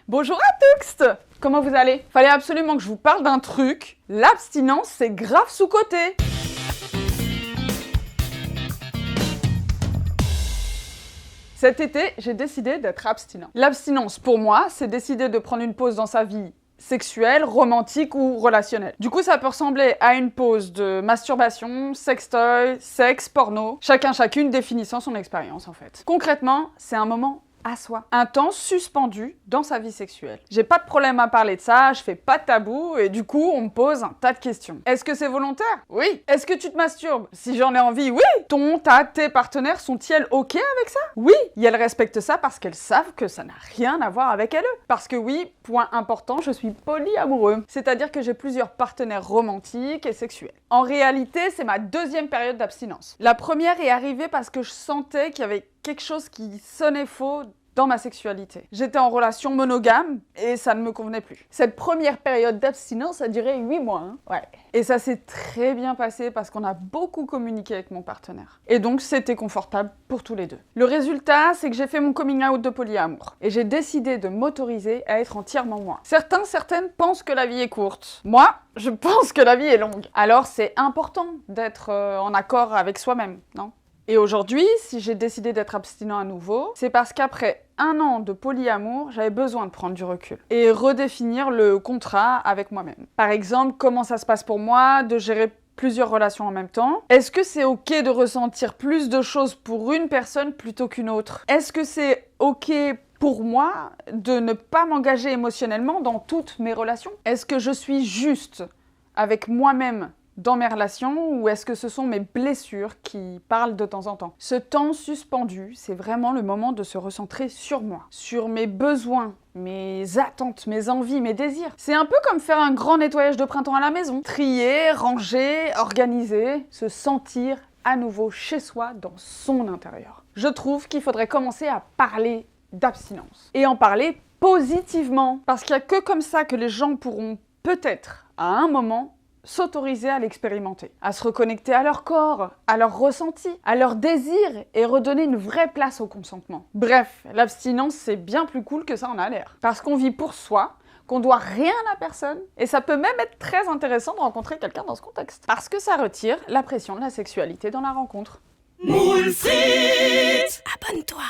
Bonjour à tous! Comment vous allez? Fallait absolument que je vous parle d'un truc. L'abstinence, c'est grave sous-coté. Cet été, j'ai décidé d'être abstinent. L'abstinence, pour moi, c'est décider de prendre une pause dans sa vie sexuelle, romantique ou relationnelle. Du coup, ça peut ressembler à une pause de masturbation, sextoy, sexe, porno, chacune définissant son expérience en fait. Concrètement, c'est un moment à soi. Un temps suspendu dans sa vie sexuelle. J'ai pas de problème à parler de ça, je fais pas de tabou et du coup on me pose un tas de questions. Est-ce que c'est volontaire? Oui. Est-ce que tu te masturbes? Si j'en ai envie, oui. Tes partenaires sont-ils ok avec ça? Oui. Et elles respectent ça parce qu'elles savent que ça n'a rien à voir avec elles. Parce que oui, point important, je suis polyamoureux. C'est-à-dire que j'ai plusieurs partenaires romantiques et sexuels. En réalité, c'est ma deuxième période d'abstinence. La première est arrivée parce que je sentais qu'il y avait quelque chose qui sonnait faux dans ma sexualité. J'étais en relation monogame et ça ne me convenait plus. Cette première période d'abstinence a duré 8 mois. Ouais. Et ça s'est très bien passé parce qu'on a beaucoup communiqué avec mon partenaire. Et donc c'était confortable pour tous les deux. Le résultat, c'est que j'ai fait mon coming out de polyamour. Et j'ai décidé de m'autoriser à être entièrement moi. Certaines pensent que la vie est courte. Moi, je pense que la vie est longue. Alors c'est important d'être en accord avec soi-même, non ? Et aujourd'hui, si j'ai décidé d'être abstinent à nouveau, c'est parce qu'après 1 an de polyamour, j'avais besoin de prendre du recul et redéfinir le contrat avec moi-même. Par exemple, comment ça se passe pour moi de gérer plusieurs relations en même temps? Est-ce que c'est ok de ressentir plus de choses pour une personne plutôt qu'une autre? Est-ce que c'est ok pour moi de ne pas m'engager émotionnellement dans toutes mes relations? Est-ce que je suis juste avec moi-même dans mes relations, ou est-ce que ce sont mes blessures qui parlent de temps en temps? Ce temps suspendu, c'est vraiment le moment de se recentrer sur moi, sur mes besoins, mes attentes, mes envies, mes désirs. C'est un peu comme faire un grand nettoyage de printemps à la maison. Trier, ranger, organiser, se sentir à nouveau chez soi dans son intérieur. Je trouve qu'il faudrait commencer à parler d'abstinence. Et en parler positivement. Parce qu'il n'y a que comme ça que les gens pourront peut-être, à un moment, s'autoriser à l'expérimenter, à se reconnecter à leur corps, à leurs ressentis, à leurs désirs et redonner une vraie place au consentement. Bref, l'abstinence c'est bien plus cool que ça en a l'air. Parce qu'on vit pour soi, qu'on doit rien à personne, et ça peut même être très intéressant de rencontrer quelqu'un dans ce contexte. Parce que ça retire la pression de la sexualité dans la rencontre. Moule frites, abonne-toi.